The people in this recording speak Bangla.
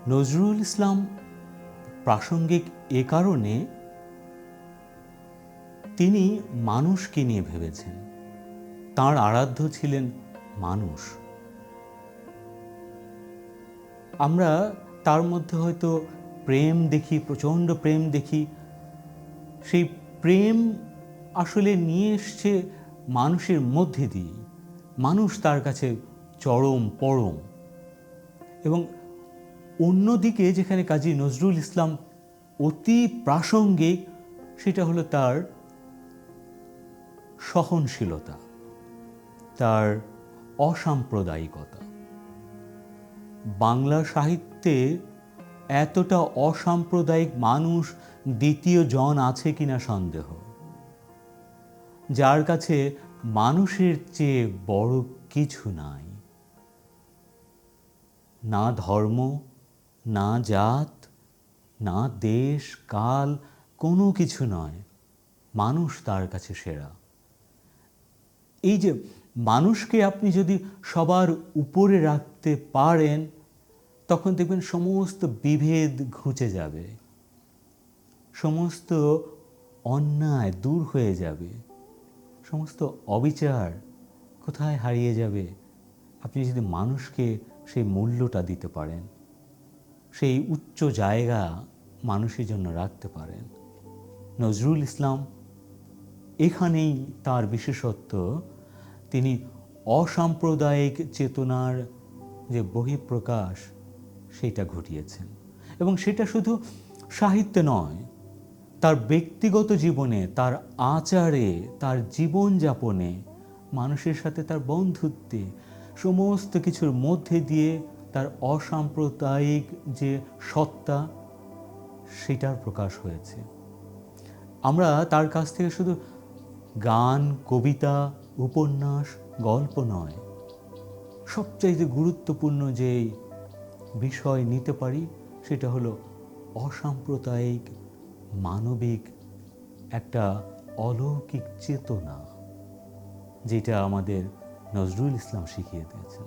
নজরুল ইসলাম প্রাসঙ্গিক এ কারণে তিনি মানুষকে নিয়ে ভেবেছেন। তাঁর আরাধ্য ছিলেন মানুষ। আমরা তার মধ্যে হয়তো প্রেম দেখি, প্রচণ্ড প্রেম দেখি। সেই প্রেম আসলে নিয়ে এসছে মানুষের মধ্যে দিয়ে। মানুষ তার কাছে চরম পরম। এবং অন্যদিকে যেখানে কাজী নজরুল ইসলাম অতি প্রাসঙ্গিক, সেটা হলো তার সহনশীলতা, তার অসাম্প্রদায়িকতা। বাংলা সাহিত্যে এতটা অসাম্প্রদায়িক মানুষ দ্বিতীয় জন আছে কিনা সন্দেহ, যার কাছে মানুষের চেয়ে বড় কিছু নাই। না ধর্ম, না জাত, না দেশ কাল, কোনো কিছু নয়, মানুষ তার কাছে সেরা। এই যে মানুষকে আপনি যদি সবার উপরে রাখতে পারেন, তখন দেখবেন সমস্ত বিভেদ ঘুচে যাবে, সমস্ত অন্যায় দূর হয়ে যাবে, সমস্ত অবিচার কোথায় হারিয়ে যাবে আপনি যদি মানুষকে সেই মূল্যটা দিতে পারেন, সেই উচ্চ জায়গা মানুষের জন্য রাখতে পারেন। নজরুল ইসলাম এখানেই তার বিশেষত্ব। তিনি অসাম্প্রদায়িক চেতনার যে বহিঃপ্রকাশ সেটা ঘটিয়েছেন। এবং সেটা শুধু সাহিত্যে নয়, তার ব্যক্তিগত জীবনে, তার আচারে, তার জীবনযাপনে, মানুষের সাথে তার বন্ধুত্বে, সমস্ত কিছুর মধ্যে দিয়ে তার অসাম্প্রদায়িক যে সত্তা, সেটার প্রকাশ হয়েছে। আমরা তার কাছ থেকে শুধু গান, কবিতা, উপন্যাস, গল্প নয়, সবচাইতে গুরুত্বপূর্ণ যে বিষয় নিতে পারি সেটা হলো অসাম্প্রদায়িক মানবিক একটা অলৌকিক চেতনা, যেটা আমাদের নজরুল ইসলাম শিখিয়ে দিয়েছেন।